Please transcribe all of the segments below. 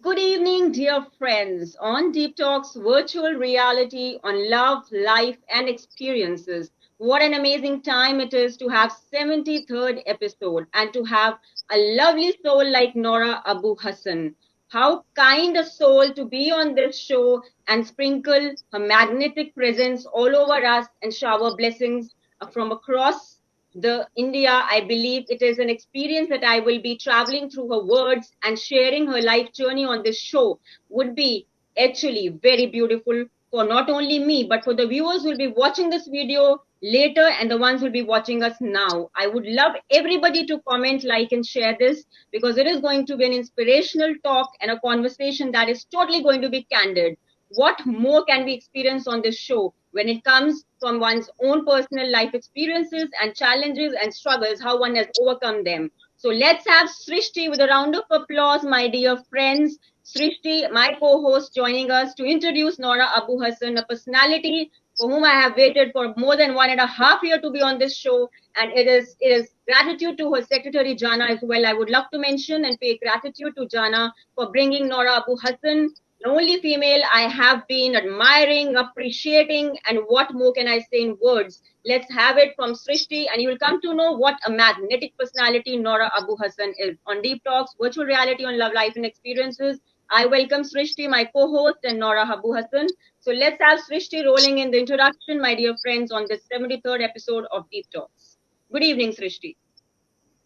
Good evening, dear friends, on Deep Talks virtual reality on love, life, and experiences. What an amazing time it is to have 73rd episode and to have a lovely soul like Nora Abu Hassan. How kind a soul to be on this show and sprinkle her magnetic presence all over us and shower blessings from across the India. I believe it is an experience that I will be traveling through her words and sharing her life journey on this show would be actually very beautiful for not only me, but for the viewers who will be watching this video later and the ones who will be watching us now. I would love everybody to comment, like, and share this because it is going to be an inspirational talk and a conversation that is totally going to be candid. What more can we experience on this show when it comes from one's own personal life experiences and challenges and struggles, how one has overcome them? So let's have Srishti with a round of applause, my dear friends. Srishti, my co-host, joining us to introduce Nora Abu Hassan, a personality for whom I have waited for more than 1.5 years to be on this show. And it is gratitude to her secretary Jana as well. I would love to mention and pay gratitude to Jana for bringing Nora Abu Hassan, the only female I have been admiring, appreciating, and what more can I say in words? Let's have it from Srishti, and you will come to know what a magnetic personality Nora Abu Hassan is. On Deep Talks, virtual reality on love, life, and experiences, I welcome Srishti, my co host, and Nora Abu Hassan. So let's have Srishti rolling in the introduction, my dear friends, on this 73rd episode of Deep Talks. Good evening, Srishti.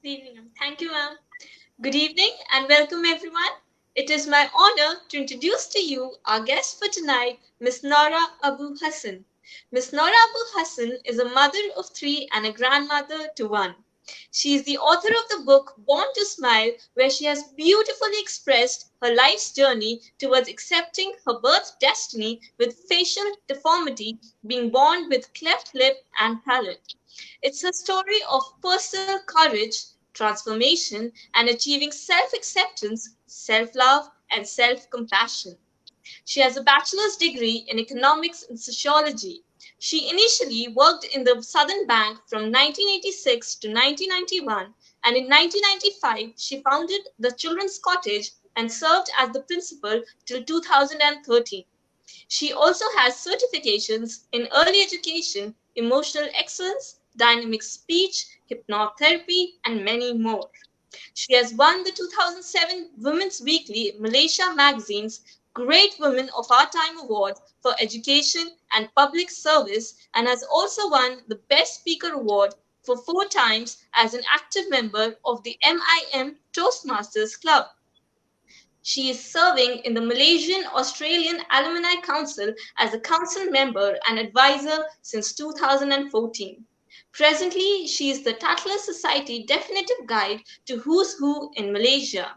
Good evening, ma'am. Thank you, ma'am. Good evening and welcome, everyone. It is my honor to introduce to you our guest for tonight, Ms. Nora Abu Hassan. Ms. Nora Abu Hassan is a mother of three and a grandmother to one. She is the author of the book Born to Smile, where she has beautifully expressed her life's journey towards accepting her birth destiny with facial deformity, being born with cleft lip and palate. It's a story of personal courage, transformation, and achieving self acceptance, self love, and self compassion. She has a bachelor's degree in economics and sociology. She initially worked in the Southern Bank from 1986 to 1991, and in 1995 she founded the Children's Cottage and served as the principal till 2013. She also has certifications in early education, emotional excellence, dynamic speech, hypnotherapy, and many more. She has won the 2007 Women's Weekly Malaysia magazine's Great Women of Our Time Award for Education and Public Service and has also won the Best Speaker Award for 4 times as an active member of the MIM Toastmasters Club. She is serving in the Malaysian Australian Alumni Council as a council member and advisor since 2014. Presently, she is the Tatler Society Definitive Guide to Who's Who in Malaysia.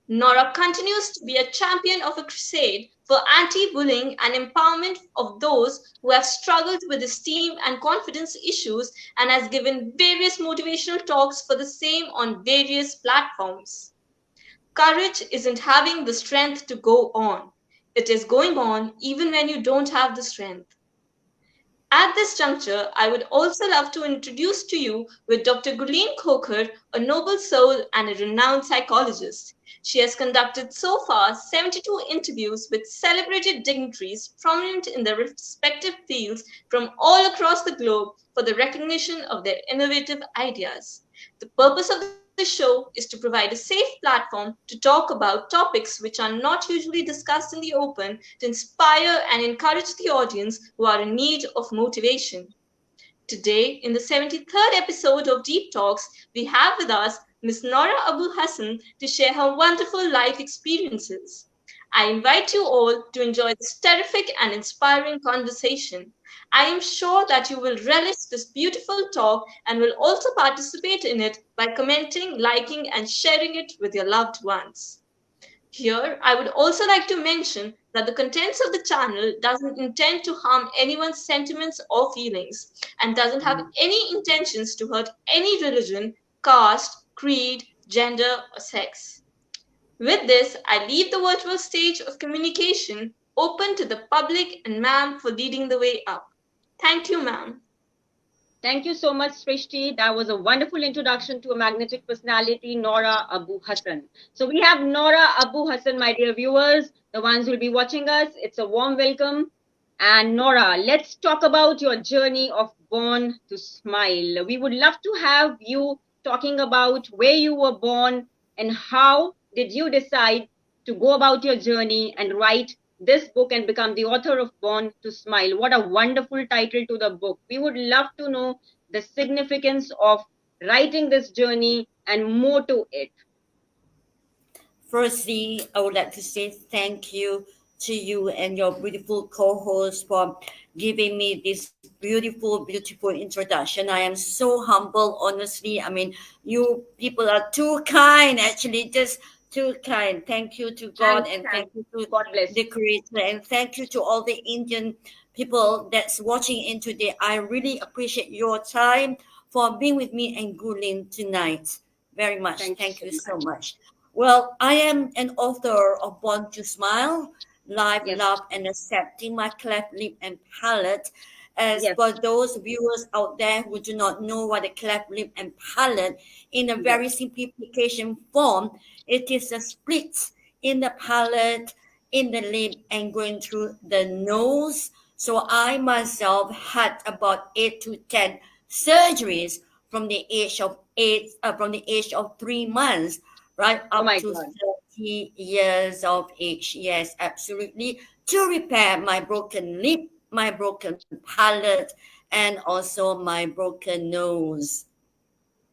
Nora continues to be a champion of a crusade for anti bullying and empowerment of those who have struggled with esteem and confidence issues and has given various motivational talks for the same on various platforms. Courage isn't having the strength to go on, it is going on even when you don't have the strength. At this juncture, I would also love to introduce to you with Dr. Gurleen Khokhar, a noble soul and a renowned psychologist. She has conducted so far 72 interviews with celebrated dignitaries prominent in their respective fields from all across the globe for the recognition of their innovative ideas. The purpose of the show is to provide a safe platform to talk about topics which are not usually discussed in the open to inspire and encourage the audience who are in need of motivation. Today, in the 73rd episode of Deep Talks, we have with us Ms. Nora Abu Hassan to share her wonderful life experiences. I invite you all to enjoy this terrific and inspiring conversation. I am sure that you will relish this beautiful talk and will also participate in it by commenting, liking, and sharing it with your loved ones. Here, I would also like to mention that the contents of the channel doesn't intend to harm anyone's sentiments or feelings and doesn't have any intentions to hurt any religion, caste, creed, gender, or sex. With this, I leave the virtual stage of communication open to the public and ma'am for leading the way up. Thank you, ma'am. Thank you so much, Srishti. That was a wonderful introduction to a magnetic personality, Nora Abu Hassan. So we have Nora Abu Hassan, my dear viewers, the ones who will be watching us. It's a warm welcome. And Nora, let's talk about your journey of Born to Smile. We would love to have you talking about where you were born and how did you decide to go about your journey and write this book and become the author of Born to Smile. What a wonderful title to the book. We would love to know the significance of writing this journey and more to it. Firstly, I would like to say thank you to you and your beautiful co-host for giving me this beautiful introduction. I am so humble, honestly. I mean, you people are too kind, actually, just too kind. Thank you to God and thank Thanks. you to God bless. the Creator and thank you to all the Indian people that's watching in today. I really appreciate your time for being with me and Gurleen tonight. Very much. Thank you Thank so you so much. much. Well, I am an author of Born to Smile, Life, Yes. Love, and Accepting My Cleft Lip and Palate. As Yes. for those viewers out there who do not know what a cleft lip and palate, in a Yes. very simplification form, it is a split in the palate, in the lip, and going through the nose. So I myself had about 8 to 10 surgeries from the age of from the age of 3 months right Oh up my to God. 30 years of age. Yes, absolutely. To repair my broken lip, my broken palate, and also my broken nose.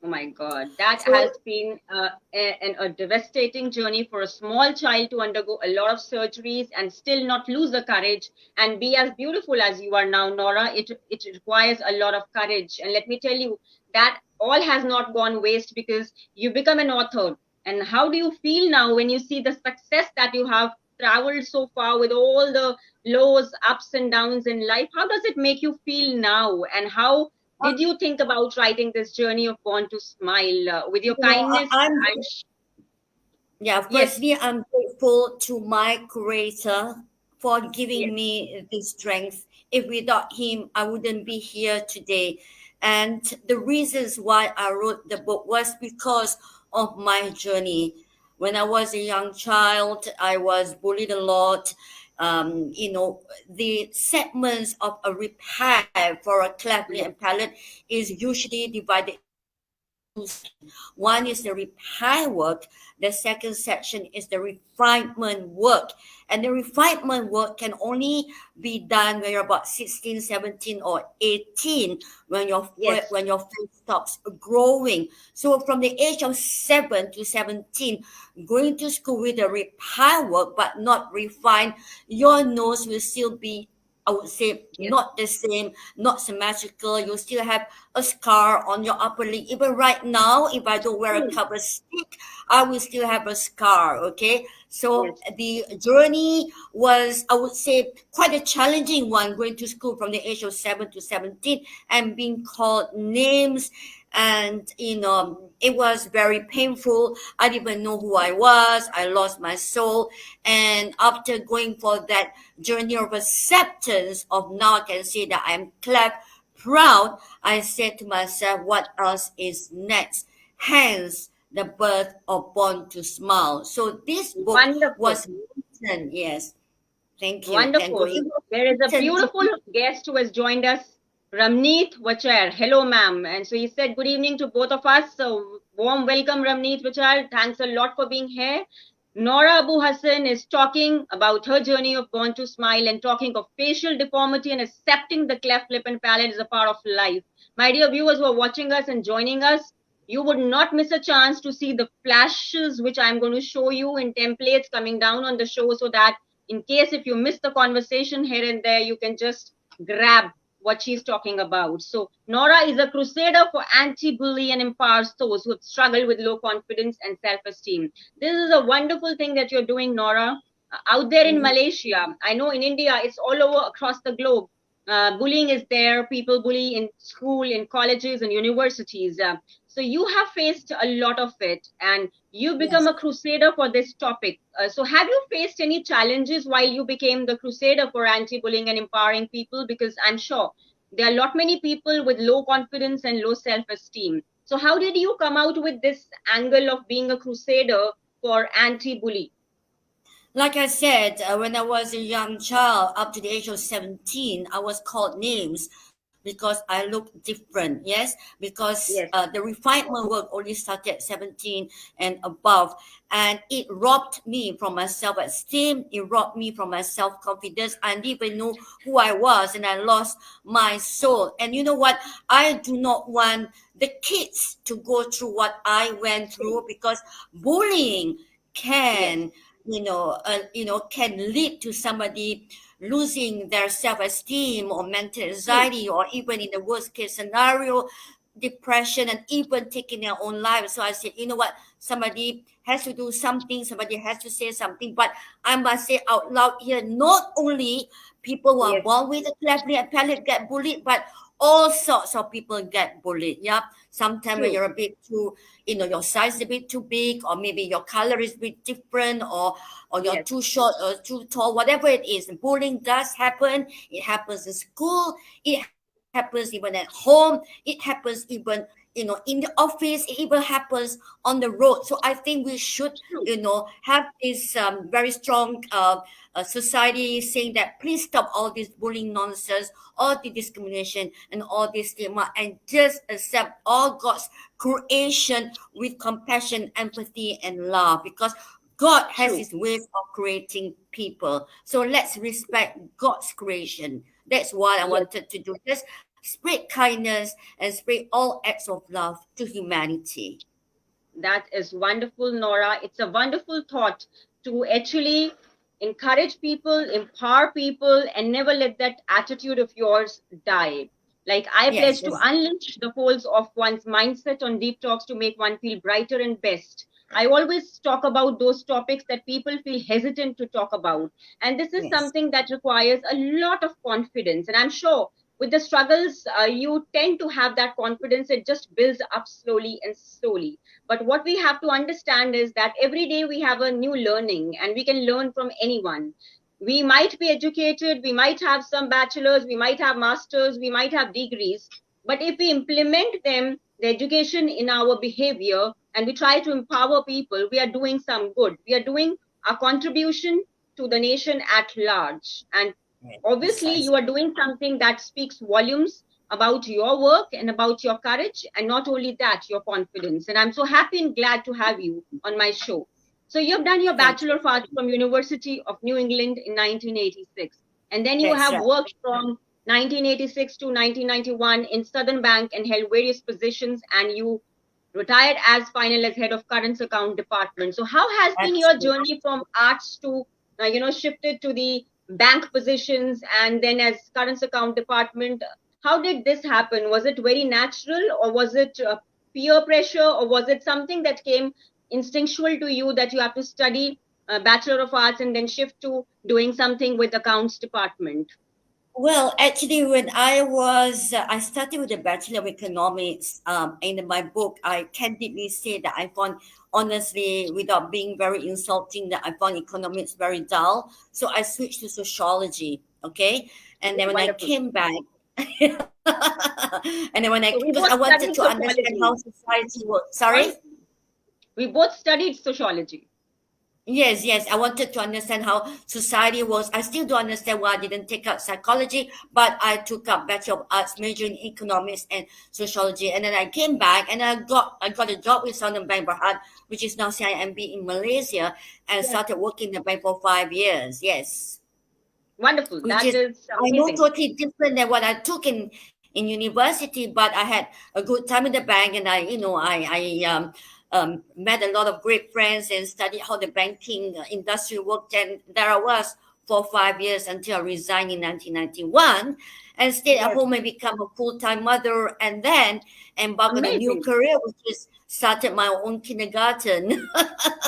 Oh my God, that has So, been a devastating journey for a small child to undergo a lot of surgeries and still not lose the courage and be as beautiful as you are now, Nora. It requires a lot of courage. And let me tell you, that all has not gone waste because you become an author. And how do you feel now when you see the success that you have traveled so far with all the lows, ups, and downs in life? How does it make you feel now? And how did you think about writing this journey of Born to Smile with your kindness? I'm yeah, Yes, firstly, I'm grateful to my creator for yes, giving me the strength. If without him, I wouldn't be here today. And the reasons why I wrote the book was because of my journey. When I was a young child, I was bullied a lot. The segments of a repair for a cleft lip and yes, palate is usually divided into two sections. One is the repair work, the second section is the refinement work. And the refinement work can only be done when you're about 16, 17, or 18, yes, when your face stops growing. So from the age of 7 to 17, going to school with the repair work but not refine, your nose will still be, I would say, yes. not the same, not symmetrical. You still have a scar on your upper lip. Even right now, if I don't wear a Hmm. cover stick, I will still have a scar. Okay. So Yes, the journey was, I would say, quite a challenging one, going to school from the age of 7 to 17 and being called names. And, it was very painful. I didn't even know who I was. I lost my soul. And after going for that journey of acceptance of now I can say that I'm cleft, proud, I said to myself, what else is next? Hence, the birth of Born to Smile. So this book wonderful, was written, yes, thank you, thank wonderful. you. There is a Written to beautiful guest who has joined us, Ramneet Vachar. Hello, ma'am. And so he said, good evening to both of us. So warm welcome, Ramneet Vachar. Thanks a lot for being here. Nora Abu Hassan is talking about her journey of Born to Smile and talking of facial deformity and accepting the cleft lip and palate is a part of life. My dear viewers who are watching us and joining us, you would not miss a chance to see the flashes which I'm going to show you in templates coming down on the show so that in case if you miss the conversation here and there, you can just grab what she's talking about. So Nora is a crusader for anti-bully and empowers those who have struggled with low confidence and self-esteem. This is a wonderful thing that you're doing, Nora. Out there in Mhm. Malaysia, I know in India, it's all over across the globe. Bullying is there. People bully in school, in colleges, and universities. So you have faced a lot of it, and you become Yes. a crusader for this topic. So have you faced any challenges while you became the crusader for anti-bullying and empowering people? Because I'm sure There are a lot many people with low confidence and low self-esteem. So how did you come out with this angle of being a crusader for anti-bully? Like I said, when I was a young child, up to the age of 17, I was called names because I look different. Yes, because Yes, the refinement work only started at 17 and above. And it robbed me from my self esteem, it robbed me from my self confidence. I didn't even know who I was, and I lost my soul. And you know what? I do not want the kids to go through what I went true. through, because bullying Yes, can can lead to somebody losing their self-esteem or mental true. anxiety, or even in the worst case scenario, depression, and even taking their own life. So I said, you know what, somebody has to do something, somebody has to say something. But I must say out loud here, not only people who are Yes, born with a cleft lip and palate get bullied, but all sorts of people get bullied. Yeah, sometimes when true. you're a bit too, your size is a bit too big, or maybe your color is a bit different, or you're Yes, too short or too tall, whatever it is. Bullying does happen. It happens in school, it happens even at home, it happens even in the office, it even happens on the road. So I think we should true. have this very strong society saying that please stop all this bullying nonsense, all the discrimination, and all this stigma, and just accept all God's creation with compassion, empathy, and love, because God has True. his ways of creating people. So let's respect God's creation. That's what I Yes. wanted to do. Just spread kindness and spread all acts of love to humanity. That is wonderful, Nora. It's a wonderful thought to actually encourage people, empower people, and never let that attitude of yours die. Like, I Yes, pledge to yes, unleash the folds of one's mindset on deep talks to make one feel brighter and best. I always talk about those topics that people feel hesitant to talk about. And this is yes. something that requires a lot of confidence. And I'm sure with the struggles, you tend to have that confidence. It just builds up slowly and slowly. But what we have to understand is that every day we have a new learning and we can learn from anyone. We might be educated, we might have some bachelors, we might have masters, we might have degrees. But if we implement them, the education in our behavior, and we try to empower people, we are doing some good. We are doing a contribution to the nation at large. And Yes, obviously, precisely. you are doing something that speaks volumes about your work and about your courage, and not only that, your confidence. And I'm so happy and glad to have you on my show. So you've done your Thank Bachelor you. of Arts from University of New England in 1986, and then you That's have right. worked from 1986 to 1991 in Southern Bank and held various positions, and you retired as final as head of current account department. So how has been your Absolutely. journey from arts to shifted to the bank positions and then as current account department? How did this happen? Was it very natural, or was it peer pressure, or was it something that came instinctual to you that you have to study Bachelor of Arts and then shift to doing something with accounts department? Well, actually, when I started with the Bachelor of Economics. In my book, I candidly say that I found, honestly, without being very insulting, that I found economics very dull. So I switched to sociology. Okay, and then when I Wonderful. came back, and then So we because I both wanted studied to understand how sociology. society works. Sorry? Sorry. We both studied sociology. Yes, yes. I wanted to understand how society was. I still don't understand why I didn't take up psychology, but I took up Bachelor of Arts, major in economics and sociology. And then I came back and I got a job with Southern Bank Berhad, which is now CIMB in Malaysia, and Yes. started working in the bank for 5 years. Yes, Wonderful. which That is, is I know, amazing. totally different than what I took in university. But I had a good time in the bank, and I met a lot of great friends and studied how the banking industry worked. And there I was for 5 years until I resigned in 1991 and stayed at Yes. home and become a full-time mother, and then embarked on a new Amazing. career, which is started my own kindergarten in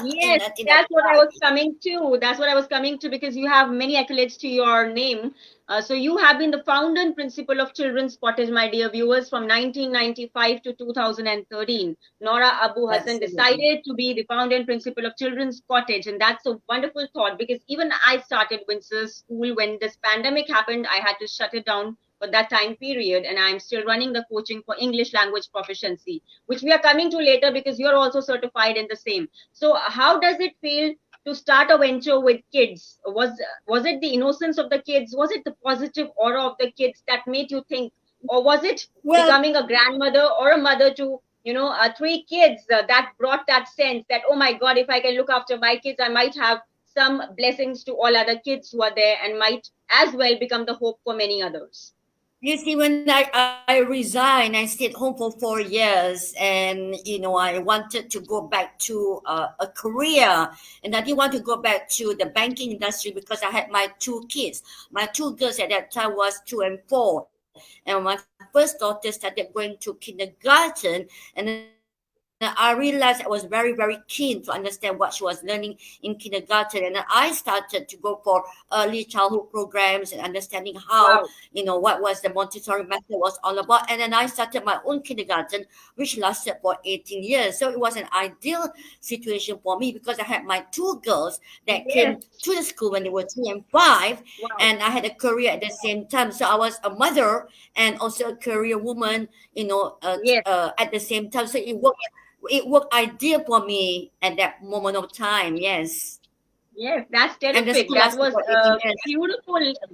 Yes, that's what I 1995. was coming to. That's what I was coming to because you have many accolades to your name. So you have been the founder and principal of Children's Cottage, my dear viewers, from 1995 to 2013. Nora Abu Hassan Absolutely. decided to be the founder and principal of Children's Cottage, and that's a wonderful thought because even I started Windsor's School when this pandemic happened. I had to shut it down for that time period, and I'm still running the coaching for English language proficiency, which we are coming to later because you're also certified in the same. So how does it feel to start a venture with kids? Was it the innocence of the kids? Was it the positive aura of the kids that made you think, or was it Well, becoming a grandmother or a mother to three kids that brought that sense that, oh my God, if I can look after my kids, I might have some blessings to all other kids who are there and might as well become the hope for many others. you see, when I resigned, I stayed home for 4 years, and I wanted to go back to a career, and I didn't want to go back to the banking industry because I had my two kids. My two girls at that time was 2 and 4, and my first daughter started going to kindergarten, and then I realized I was very, very keen to understand what she was learning in kindergarten, and then I started to go for early childhood programs and understanding how, Wow. what was the Montessori method was all about. And then I started my own kindergarten, which lasted for 18 years. So it was an ideal situation for me because I had my two girls that came Yes. to the school when they were 3 and 5, Wow. and I had a career at the same time. So I was a mother and also a career woman, Yes. at the same time. So it worked ideal for me at that moment of time. Yes, Yes, that's and the terrific. school That lasted was for a 18 years.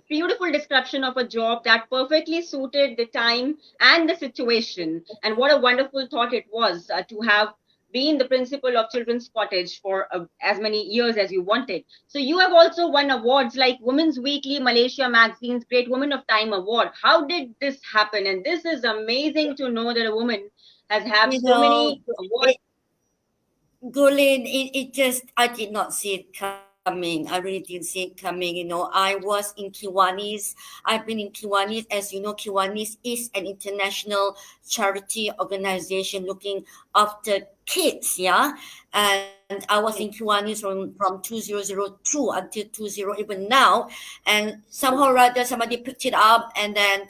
beautiful description of a job that perfectly suited the time and the situation. And what a wonderful thought it was to have been the principal of Children's Cottage for as many years as you wanted. So you have also won awards like Women's Weekly, Malaysia Magazine's Great Woman of Time Award. How did this happen? And this is amazing to know that a woman has had You so know, many awards. it, Gulin, it just, I did not see it coming. I really didn't see it coming. I was in Kiwanis. I've been in Kiwanis. As you know, Kiwanis is an international charity organization looking after kids, yeah. And I was in Kiwanis from 2002 until 20 even now. And somehow or other, somebody picked it up, and then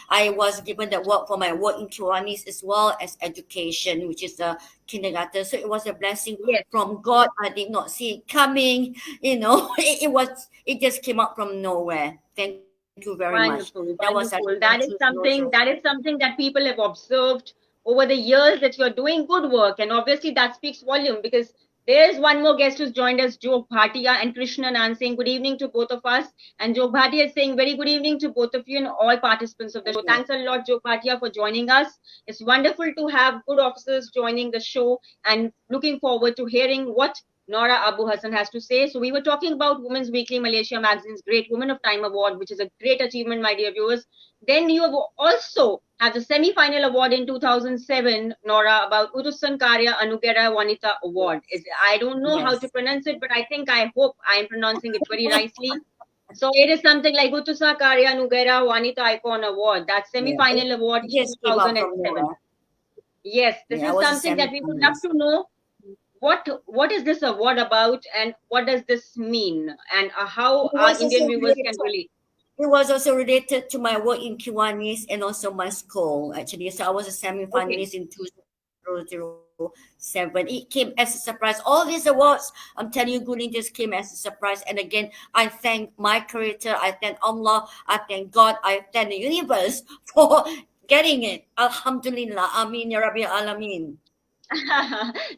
I was given the work for my work in Kiwanis as well as education, which is the kindergarten. So it was a blessing Yes. from God. I did not see it coming. It just came up from nowhere. Thank you very much. That was Wonderful, actually from wonderful. That is 2002. something that people have observed over the years that you're doing good work, and obviously that speaks volume because there's one more guest who's joined us, Jog Bhatia and Krishnan, and saying good evening to both of us. And Jog Bhatia is saying very good evening to both of you and all participants of the show. Thanks a lot, Jog Bhatia, for joining us. It's wonderful to have good officers joining the show, and looking forward to hearing what Nora Abu Hassan has to say. So we were talking about Women's Weekly Malaysia Magazine's Great Woman of Time Award, which is a great achievement, my dear viewers. Then you have also had the semi-final award in 2007, Nora, about Utusan Karya Anugera Wanita Award. I don't know how to Yes. pronounce it, but I hope I am pronouncing it very nicely. So it is something like Utusa Karya Anugera Wanita Icon Award, that Yeah. semi-final award It in just came up from 2007. nowhere. Yes, this Yeah, I is was a something that we would love semi-finalist. to know what is this award about and what does this mean and how It our was Indian also viewers related. can relate. It was also related to my work in Kiwanis and also my school, actually. So I was a Okay. semi-finalist in 2007. It came as a surprise. All these awards, I'm telling you, Gulin, just came as a surprise. And again, I thank my creator, I thank Allah, I thank God, I thank the universe for getting it. Alhamdulillah. Amin, Ya Rabbi Alameen.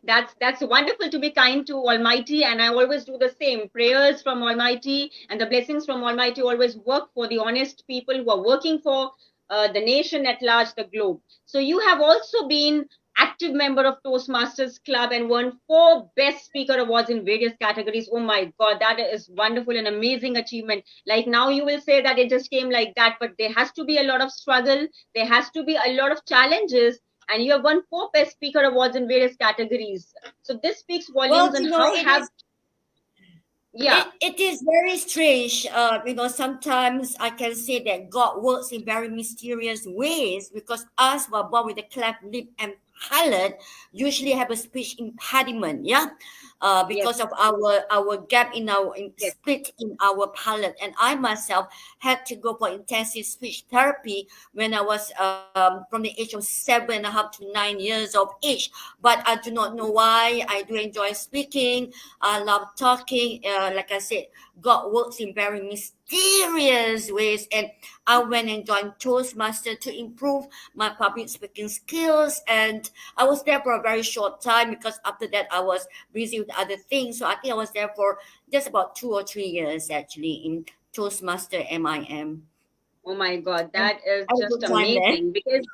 That's wonderful to be kind to Almighty, and I always do the same. Prayers from Almighty and the blessings from Almighty always work for the honest people who are working for the nation at large, the globe. So you have also been active member of Toastmasters Club and won 4 Best Speaker awards in various categories. Oh my God, that is wonderful and amazing achievement. Like now you will say that it just came like that, but there has to be a lot of struggle. There has to be a lot of challenges, and you have won 4 Best Speaker awards in various categories. So this speaks Well, volumes on how it have is yeah. it is very strange. Sometimes I can say that God works in very mysterious ways because us who are born with a cleft lip and palate usually have a speech impediment. Yeah. Yes. because of our gap in our Yes. split in our palate. And I myself had to go for intensive speech therapy when I was from the age of 7.5 to 9 years of age. But I do not know why. I do enjoy speaking. I love talking. Like I said, God works in very mysterious ways, and I went and joined Toastmaster to improve my public speaking skills. And I was there for a very short time because after that I was busy with other things. So I think I was there for just about 2 or 3 years actually in Toastmaster MIM. Oh my God, And that is I had a just good time there. amazing because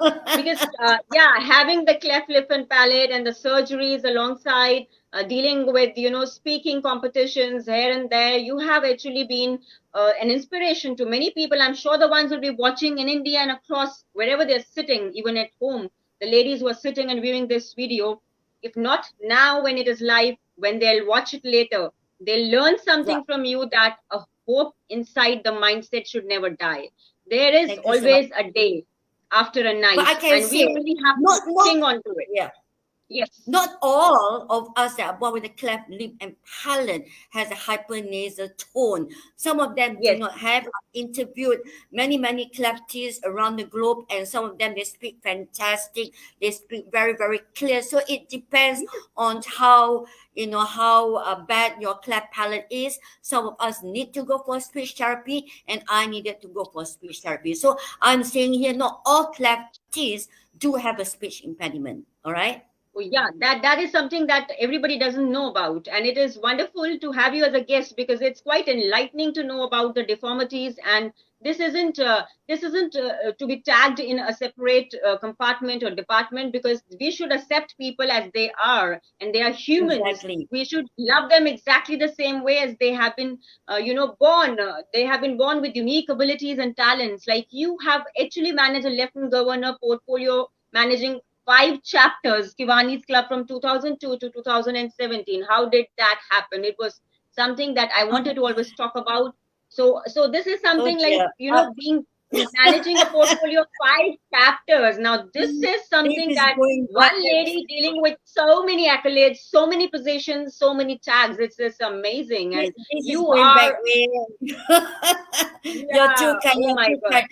yeah, having the cleft lip and palate and the surgeries alongside dealing with speaking competitions here and there, you have actually been an inspiration to many people. I'm sure the ones will be watching in India and across wherever they're sitting, even at home. The ladies who are sitting and viewing this video, if not now when it is live, when they'll watch it later, they'll learn Yeah, something from you that a hope inside the mindset should never die. There is thank you so much. always a day after a But I night, can and we say only have to not cling on to it. yeah. Yes. Not all of us that are born with a cleft lip and palate has a hypernasal tone. Some of them do Yes. not have. I've interviewed many clefties around the globe, and some of them they speak fantastic. They speak very clear. So it depends on how bad your cleft palate is. Some of us need to go for speech therapy, and I needed to go for speech therapy. So I'm saying here, not all clefties do have a speech impediment. All right. Oh, yeah, that is something that everybody doesn't know about, and it is wonderful to have you as a guest because it's quite enlightening to know about the deformities. And this isn't to be tagged in a separate compartment or department, because we should accept people as they are, and they are humans. Exactly. We should love them exactly the same way as they have been, born. They have been born with unique abilities and talents. Like you have actually managed a lieutenant governor portfolio, managing 5 chapters, Kiwani's Club from 2002 to 2017. How did that happen? It was something that I wanted to always talk about. So this is Oh something like, dear. being managing a portfolio of 5 chapters. Now, this is This something is that going back. one lady dealing with so many accolades, so many positions, so many tags. It's just amazing. This, And this is you going back are, way. You're too yeah, kind. oh You're my too God. kind.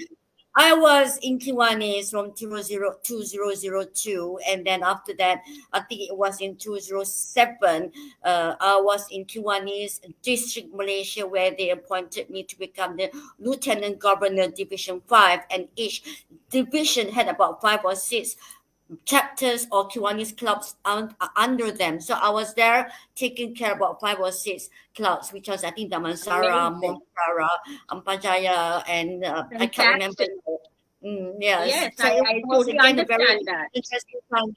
I was in Kiwanis from 2002, and then after that, I think it was in 2007. I was in Kiwanis District, Malaysia, where they appointed me to become the Lieutenant Governor Division 5, and each division had about 5 or 6 chapters or Kiwanis clubs under them. So I was there taking care about 5 or 6 clubs, which was I think Damansara, Amazing. Montara, Ampajaya, and I can't remember. Fantastic. Yes, Yes, so it I was totally again a very understand that. interesting time.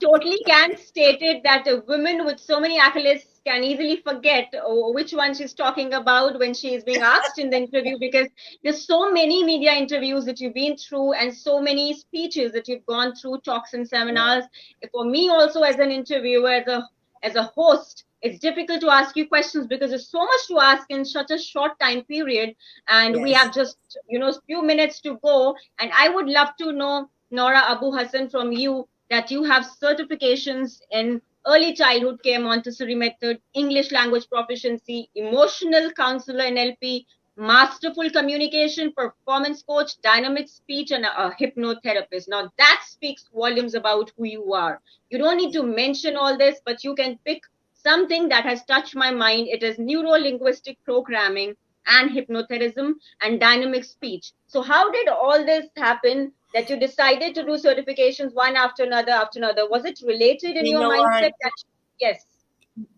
Totally can state it that a woman with so many accolades can easily forget which one she's talking about when she is being asked in the interview, because there's so many media interviews that you've been through and so many speeches that you've gone through, talks and seminars. For me also, as an interviewer, as a host, it's difficult to ask you questions because there's so much to ask in such a short time period, and we Yes, have just few minutes to go. And I would love to know, Nora Abu Hassan, from you, that you have certifications in early childhood care, Montessori method, English language proficiency, emotional counselor NLP, masterful communication, performance coach, dynamic speech, and a hypnotherapist. Now that speaks volumes about who you are. You don't need to mention all this, but you can pick something that has touched my mind. It is neuro linguistic programming and hypnotism and dynamic speech. So how did all this happen that you decided to do certifications one after another? Was it related in you your know what? mindset that, yes,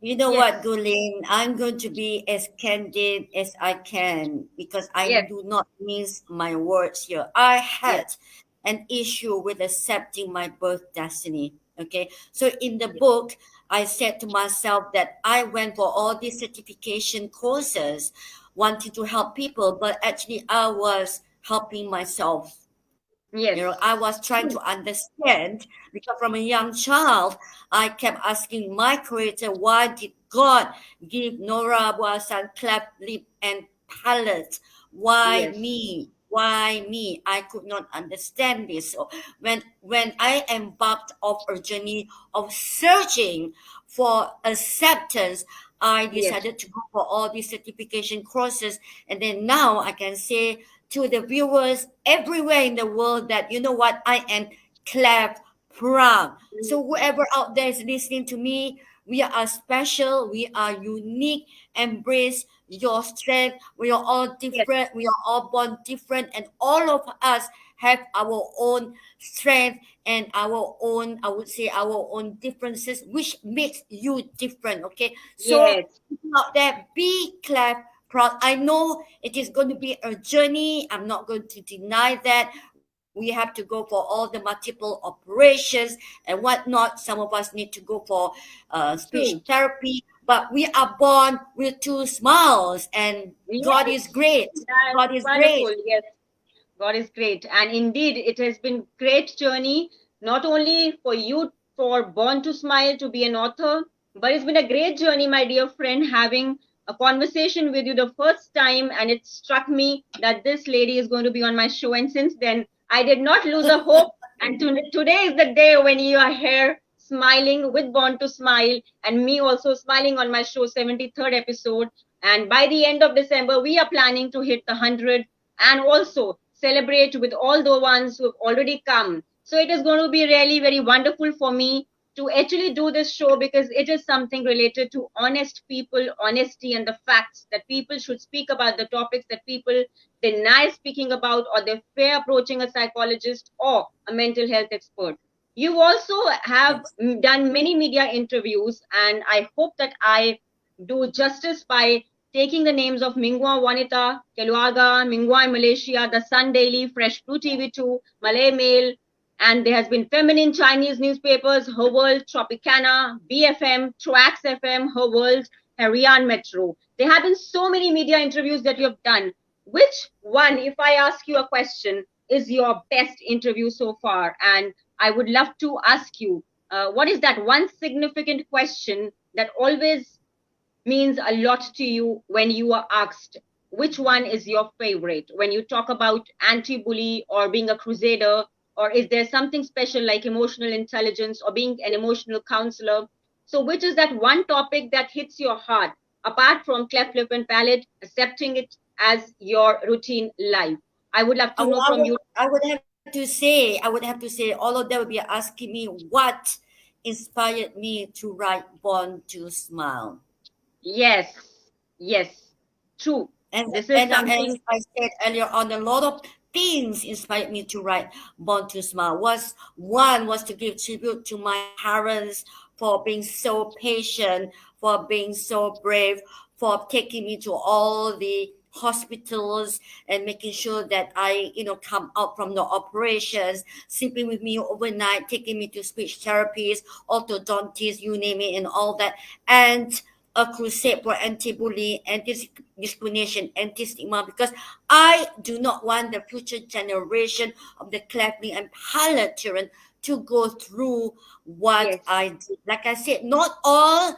You know yes, what, Gulin? I'm going to be as candid as I can because I yes, do not mince my words here. I yes, had an issue with accepting my birth destiny. Okay. So in the yes, book, I said to myself that I went for all these certification courses wanting to help people, but actually I was helping myself. I yes, was trying to understand because from a young child, I kept asking my creator, why did God give Nora Abu Hassan cleft lip and palate? Why yes, me? Why me? I could not understand this. So when I embarked off a journey of searching for acceptance, I Yes. decided to go for all these certification courses. And then now I can say to the viewers everywhere in the world that, you know what, I am cleft proud. So Mm. whoever out there is listening to me, we are special, we are unique. Embrace your strength. We are all Yes. different, we are all born different, and all of us have our own strength and our own, I would say, our own differences, which makes you different. Okay, so Yes. people out there, be clever, proud. I know it is going to be a journey. I'm not going to deny that. We have to go for all the multiple operations and whatnot. Some of us need to go for speech True. therapy, but we are born with two smiles, and God is Yes. great. That's God is great. wonderful. Yes. God is great. And indeed, it has been great journey, not only for you, for Born to Smile to be an author, but it's been a great journey, my dear friend, having a conversation with you the first time. And it struck me that this lady is going to be on my show. And since then, I did not lose a hope. And today is the day when you are here smiling with Born to Smile, and me also smiling on my show, 73rd episode. And by the end of December, we are planning to hit the 100 and also celebrate with all the ones who have already come. So it is going to be really very wonderful for me to actually do this show, because it is something related to honest people, honesty, and the facts that people should speak about the topics that people deny speaking about, or they fear approaching a psychologist or a mental health expert. You also have Yes. done many media interviews, and I hope that I do justice by taking the names of Mingwa Wanita, Keluarga, Mingwa in Malaysia, The Sun Daily, Fresh Blue TV2, Malay Mail, and there has been feminine Chinese newspapers, Her World, Tropicana, BFM, Trax FM, Her World, Harian Metro. There have been so many media interviews that you have done. Which one, if I ask you a question, is your best interview so far? And I would love to ask you, what is that one significant question that always means a lot to you when you are asked which one is your favorite when you talk about anti-bully or being a crusader, or is there something special like emotional intelligence or being an emotional counselor? So which is that one topic that hits your heart apart from cleft lip and palate, accepting it as your routine life? I would love I, to would- know I from would, you. I would have to say, all of them will be asking me what inspired me to write Born to Smile. Yes, yes, true. And This is as something. I said earlier on, a lot of things inspired me to write Born to Smile. Was to give tribute to my parents for being so patient, for being so brave, for taking me to all the hospitals and making sure that I, come out from the operations, sleeping with me overnight, taking me to speech therapies, orthodontists, you name it, and all that. And a crusade for anti-bully, anti-discrimination, anti-stigma, because I do not want the future generation of the cleft and palate children to go through what Yes, I did. Like I said, not all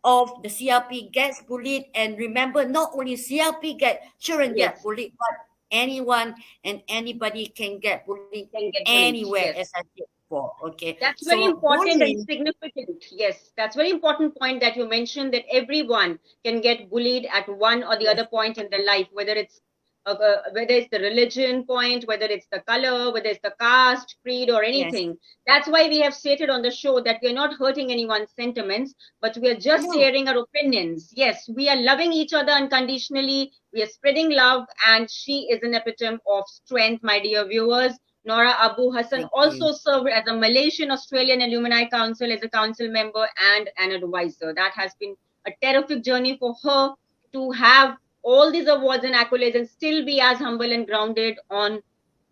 of the CLP gets bullied, and remember, not only CLP children get yes, bullied, but anyone and anybody can get bullied can get bullied. anywhere, as Yes. I said before. Okay, That's very so important and bullying, significant. Yes, that's very important point that you mentioned, that everyone can get bullied at one or the yes, other point in their life, whether it's the religion point, whether it's the color, whether it's the caste, creed, or yes, anything. That's why we have stated on the show that we're not hurting anyone's sentiments, but we're just no, sharing our opinions. Yes, we are loving each other unconditionally. We are spreading love, and she is an epitome of strength, my dear viewers. Nora Abu Hassan thank you. also served as a Malaysian Australian Alumni Council as a council member and an advisor. That has been a terrific journey for her to have all these awards and accolades and still be as humble and grounded on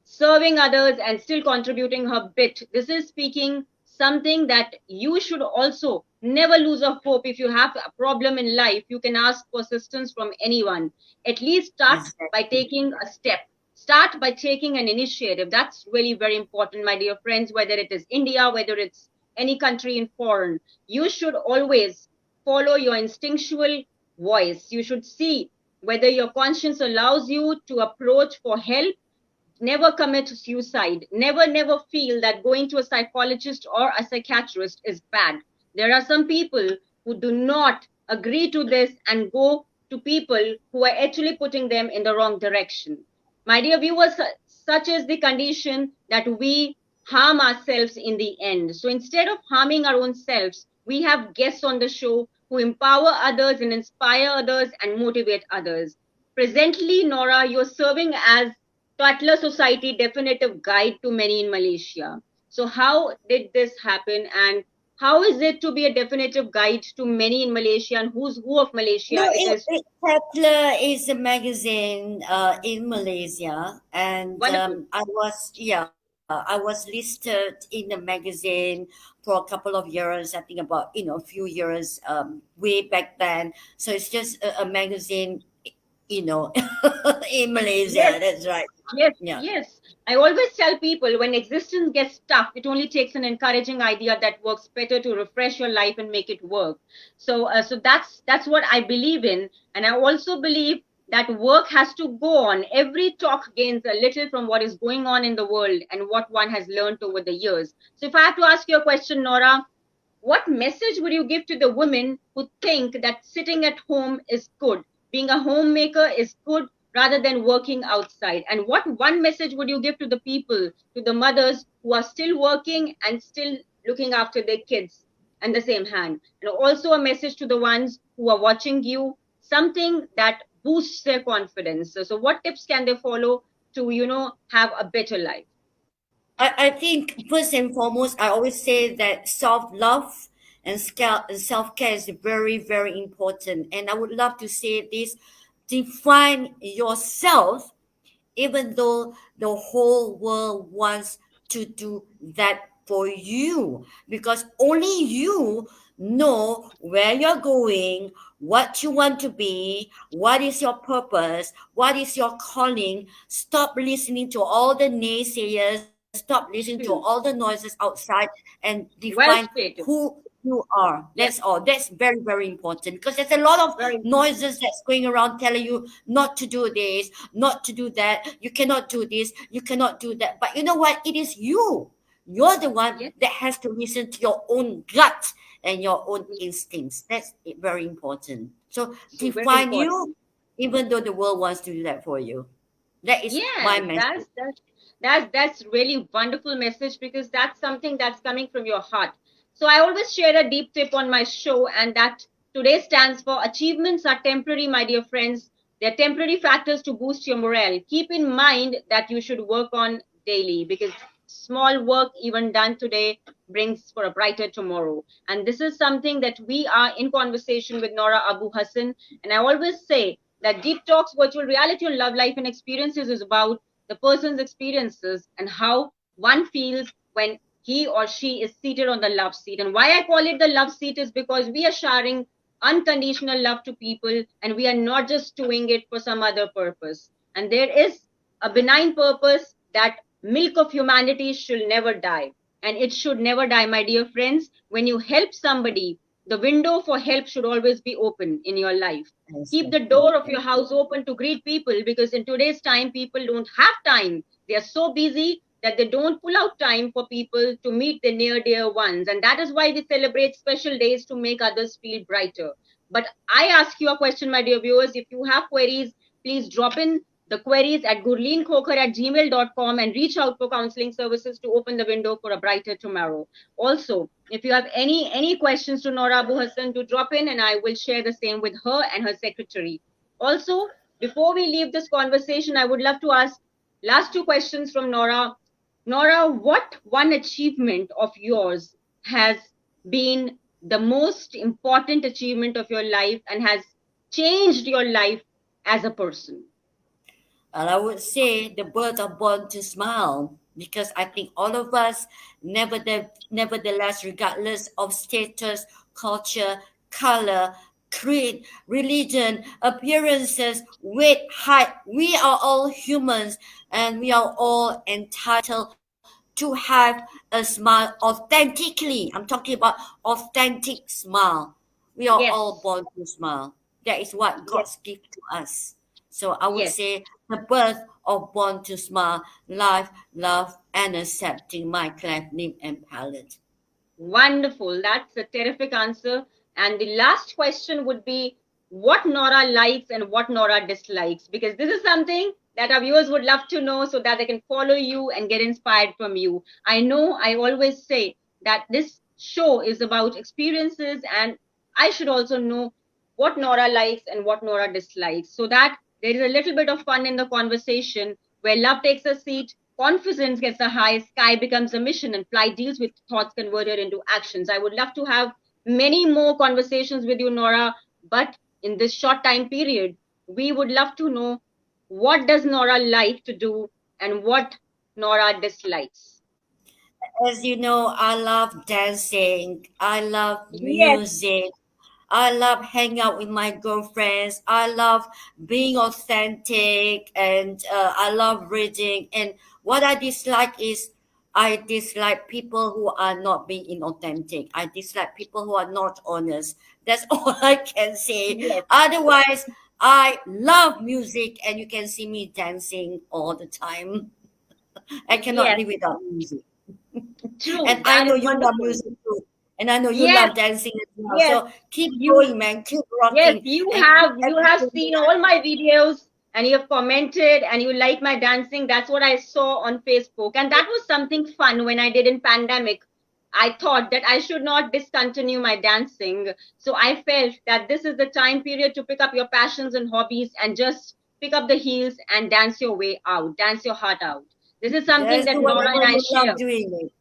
serving others and still contributing her bit. This is speaking something that you should also never lose of hope. If you have a problem in life, you can ask for assistance from anyone. At least start by Exactly. taking a step. Start by taking an initiative. That's really very important, my dear friends, whether it is India, whether it's any country in foreign. You should always follow your instinctual voice. You should see whether your conscience allows you to approach for help. Never commit suicide. Never feel that going to a psychologist or a psychiatrist is bad. There are some people who do not agree to this and go to people who are actually putting them in the wrong direction. My dear viewers, such is the condition that we harm ourselves in the end. So instead of harming our own selves, we have guests on the show who empower others and inspire others and motivate others. Presently, Nora, you're serving as Tatler Society definitive guide to many in Malaysia. So how did this happen, and how is it to be a definitive guide to many in Malaysia, and who's who of No, Malaysia it is? Kepler is a magazine in Malaysia, and Wonderful. I was listed in the magazine for a couple of years. I think about a few years way back then. So it's just a magazine, you know, in Yes, Malaysia. That's right. yes, Yeah. yes. I always tell people when existence gets tough, it only takes an encouraging idea that works better to refresh your life and make it work. So that's what I believe in, and I also believe that work has to go on. Every talk gains a little from what is going on in the world and what one has learned over the years. So if I have to ask you a question, Nora, what message would you give to the women who think that sitting at home is good, being a homemaker is good rather than working outside? And what one message would you give to the people, to the mothers who are still working and still looking after their kids and the same hand? And also a message to the ones who are watching you, something that boosts their confidence. So what tips can they follow to, have a better life? I think first and foremost, I always say that self love and self care is very, very important. And I would love to say this: define yourself, even though the whole world wants to do that for you, because only you know where you're going, what you want to be, what is your purpose, what is your calling. Stop listening to all the naysayers, stop listening to all the Hmm. noises outside, and define Well stated. who you are. That's Yes, all. That's very, very important, because there's a lot of very important. noises that's going around telling you not to do this, not to do that. You cannot do this, you cannot do that. But you know what? It is you. You're the one Yes, that has to listen to your own gut and your own instincts. That's very important. So so very define you, important. even though the world wants to do that for you. That is my Yes, message. that's really wonderful message because that's something that's coming from your heart. So I always share a deep tip on my show, and that today stands for achievements are temporary, my dear friends. They're temporary factors to boost your morale. Keep in mind that you should work on daily because small work even done today brings for a brighter tomorrow. And this is something that we are in conversation with Nora Abu Hassan. And I always say that Deep Talks Virtual Reality on Love, Life, and Experiences is about the person's experiences and how one feels when he or she is seated on the love seat. And why I call it the love seat is because we are sharing unconditional love to people and we are not just doing it for some other purpose. And there is a benign purpose that milk of humanity should never die. And it should never die, my dear friends. When you help somebody, the window for help should always be open in your life. Keep the Exactly. door of your house open to greet people because in today's time, people don't have time. They are so busy that they don't pull out time for people to meet their near dear ones. And that is why we celebrate special days to make others feel brighter. But I ask you a question, my dear viewers. If you have queries, please drop in the queries at gurleenkhokhar at gmail.com and reach out for counseling services to open the window for a brighter tomorrow. Also, if you have any questions to Nora Abu Hassan, to drop in and I will share the same with her and her secretary. Also, before we leave this conversation, I would love to ask last two questions from Nora. Nora, what one achievement of yours has been the most important achievement of your life and has changed your life as a person? And I would say the birds are born to smile, because I think all of us, nevertheless, regardless of status, culture, color, creed, religion, appearances, weight, height, we are all humans, and we are all entitled to have a smile authentically. I'm talking about authentic smile. We are all Yes, born to smile. That is what yes, God's gift to us. So I would yes. say the birth of born to smile, life, love, and accepting my cleft, name, and palate. Wonderful. That's a terrific answer. And the last question would be what Nora likes and what Nora dislikes, because this is something that our viewers would love to know so that they can follow you and get inspired from you. I know I always say that this show is about experiences, and I should also know what Nora likes and what Nora dislikes so that there is a little bit of fun in the conversation where love takes a seat, confidence gets a high, sky becomes a mission, and flight deals with thoughts converted into actions. I would love to have many more conversations with you, Nora, but in this short time period, we would love to know what does Nora like to do and what Nora dislikes. As you know, I love dancing. I love Yes, music. I love hanging out with my girlfriends. I love being authentic, and I love reading. And what I dislike is I dislike people who are not being inauthentic. I dislike people who are not honest. That's all I can say. yes, Otherwise, I love music, and you can see me dancing all the time. I cannot yes, live without music. true. And I That know is you love wonderful. music too. And I know you Yes, love dancing as well. yes. So keep You going, man. Keep Yes, rocking you and keep have you have everything seen that all my videos and you have commented and you like my dancing. That's what I saw on Facebook. And that was something fun when I did in pandemic. I thought that I should not discontinue my dancing. So I felt that this is the time period to pick up your passions and hobbies and just pick up the heels and dance your way out, dance your heart out. This is something just that do Nora and whatever I you love share. doing it.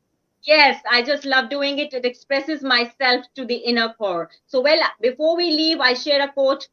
Yes, I just love doing it. It expresses myself to the inner core. So, well, before we leave, I share a quote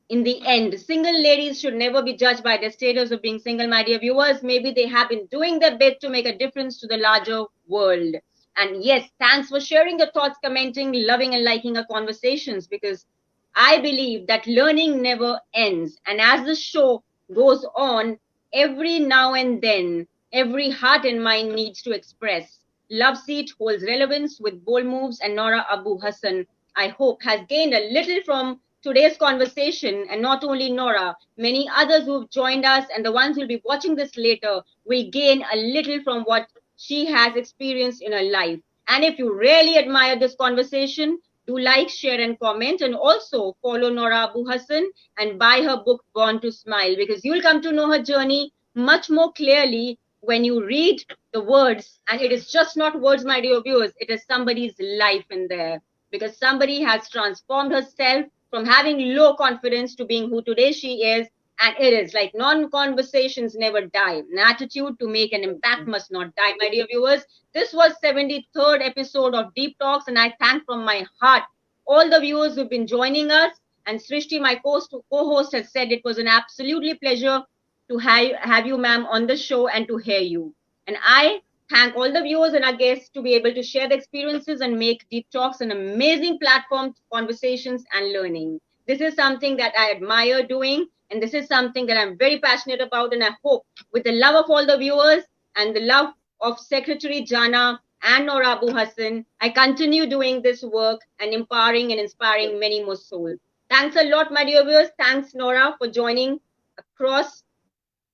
in the end. Single ladies should never be judged by their status of being single, my dear viewers. Maybe they have been doing their bit to make a difference to the larger world. And yes, thanks for sharing your thoughts, commenting, loving, and liking our conversations because I believe that learning never ends. And as the show goes on, every now and then, every heart and mind needs to express. Love Seat holds relevance with bold moves, and Nora Abu Hassan, I hope, has gained a little from today's conversation. And not only Nora, many others who've joined us and the ones who'll be watching this later will gain a little from what she has experienced in her life. And if you really admire this conversation, do like, share, and comment. And also follow Nora Abu Hassan and buy her book, Born to Smile, because you'll come to know her journey much more clearly when you read the words. And it is just not words, my dear viewers, it is somebody's life in there because somebody has transformed herself from having low confidence to being who today she is. And it is like non conversations never die. An attitude to make an impact must not die, my dear viewers. This was 73rd episode of Deep Talks, and I thank from my heart all the viewers who've been joining us. And Srishti, my co-host, has said it was an absolutely pleasure to have you, ma'am, on the show and to hear you. And I thank all the viewers and our guests to be able to share the experiences and make Deep Talks an amazing platform for conversations and learning. This is something that I admire doing, and this is something that I'm very passionate about. And I hope, with the love of all the viewers and the love of Secretary Jana and Nora Abu Hassan, I continue doing this work and empowering and inspiring many more souls. Thanks a lot, my dear viewers. Thanks, Nora, for joining across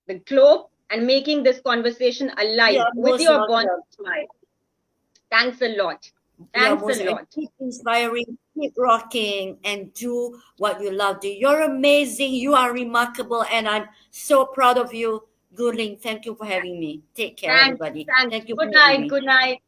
the globe and making this conversation You alive are with most your born welcome. smile. Thanks a lot. You are Thanks most a and lot. keep inspiring, keep rocking, and do what you love to. You're amazing. You are remarkable, and I'm so proud of you. Gurleen, thank you for having me. Take care, Thanks. everybody. Thanks. Thank you for Good having night. me. Good night.